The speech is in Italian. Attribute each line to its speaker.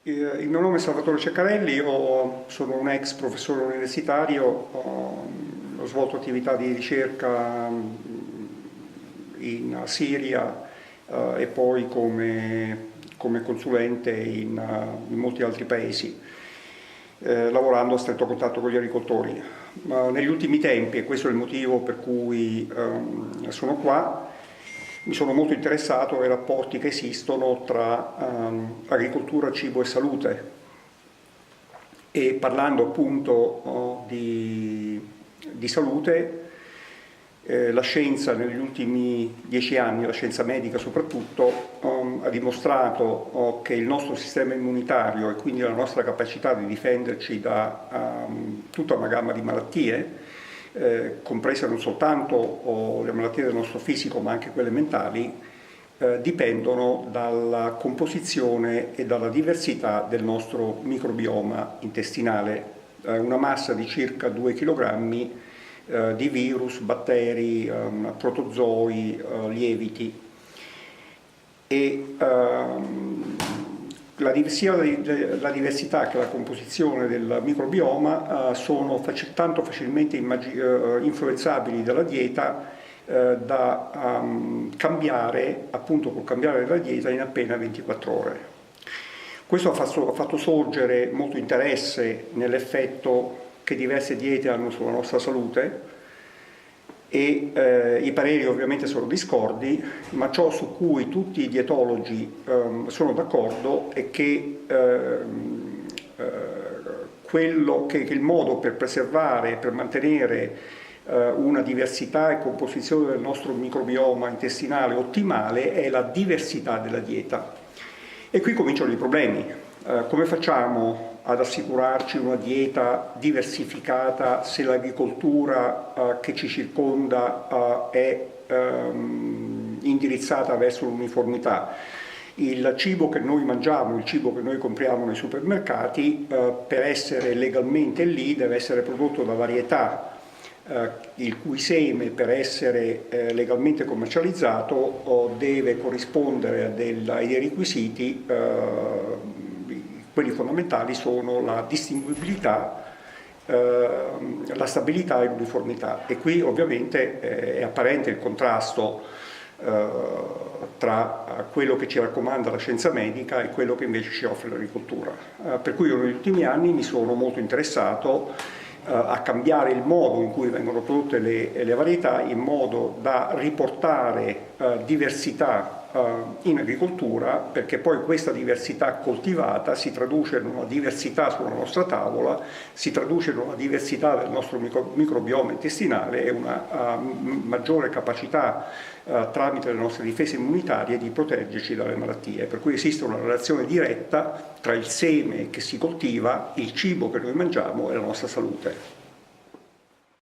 Speaker 1: Il mio nome è Salvatore Ceccarelli, sono un ex professore universitario, ho svolto attività di ricerca in Siria e poi come consulente in molti altri paesi, lavorando a stretto contatto con gli agricoltori. Negli ultimi tempi, e questo è il motivo per cui sono qua, mi sono molto interessato ai rapporti che esistono tra agricoltura, cibo e salute, e parlando appunto di salute, la scienza negli ultimi 10 anni, la scienza medica soprattutto, ha dimostrato che il nostro sistema immunitario e quindi la nostra capacità di difenderci da tutta una gamma di malattie, comprese non soltanto le malattie del nostro fisico ma anche quelle mentali, dipendono dalla composizione e dalla diversità del nostro microbioma intestinale, una massa di circa 2 kg di virus, batteri, protozoi, lieviti. E sia la diversità che la composizione del microbioma sono tanto facilmente influenzabili dalla dieta da cambiare, appunto col cambiare della dieta, in appena 24 ore. Questo ha fatto sorgere molto interesse nell'effetto che diverse diete hanno sulla nostra salute, e i pareri ovviamente sono discordi, ma ciò su cui tutti i dietologi sono d'accordo è che il modo per preservare, per mantenere una diversità e composizione del nostro microbioma intestinale ottimale è la diversità della dieta. E qui cominciano i problemi. Come facciamo ad assicurarci una dieta diversificata se l'agricoltura che ci circonda è indirizzata verso l'uniformità? Il cibo che noi mangiamo, il cibo che noi compriamo nei supermercati, per essere legalmente lì deve essere prodotto da varietà il cui seme, per essere legalmente commercializzato, deve corrispondere ai dei requisiti. Quelli fondamentali sono la distinguibilità, la stabilità e l'uniformità, e qui ovviamente è apparente il contrasto tra quello che ci raccomanda la scienza medica e quello che invece ci offre l'agricoltura. Per cui io negli ultimi anni mi sono molto interessato a cambiare il modo in cui vengono prodotte le varietà, in modo da riportare diversità in agricoltura, perché poi questa diversità coltivata si traduce in una diversità sulla nostra tavola, si traduce in una diversità del nostro microbioma intestinale e una maggiore capacità tramite le nostre difese immunitarie di proteggerci dalle malattie. Per cui esiste una relazione diretta tra il seme che si coltiva, il cibo che noi mangiamo e la nostra salute.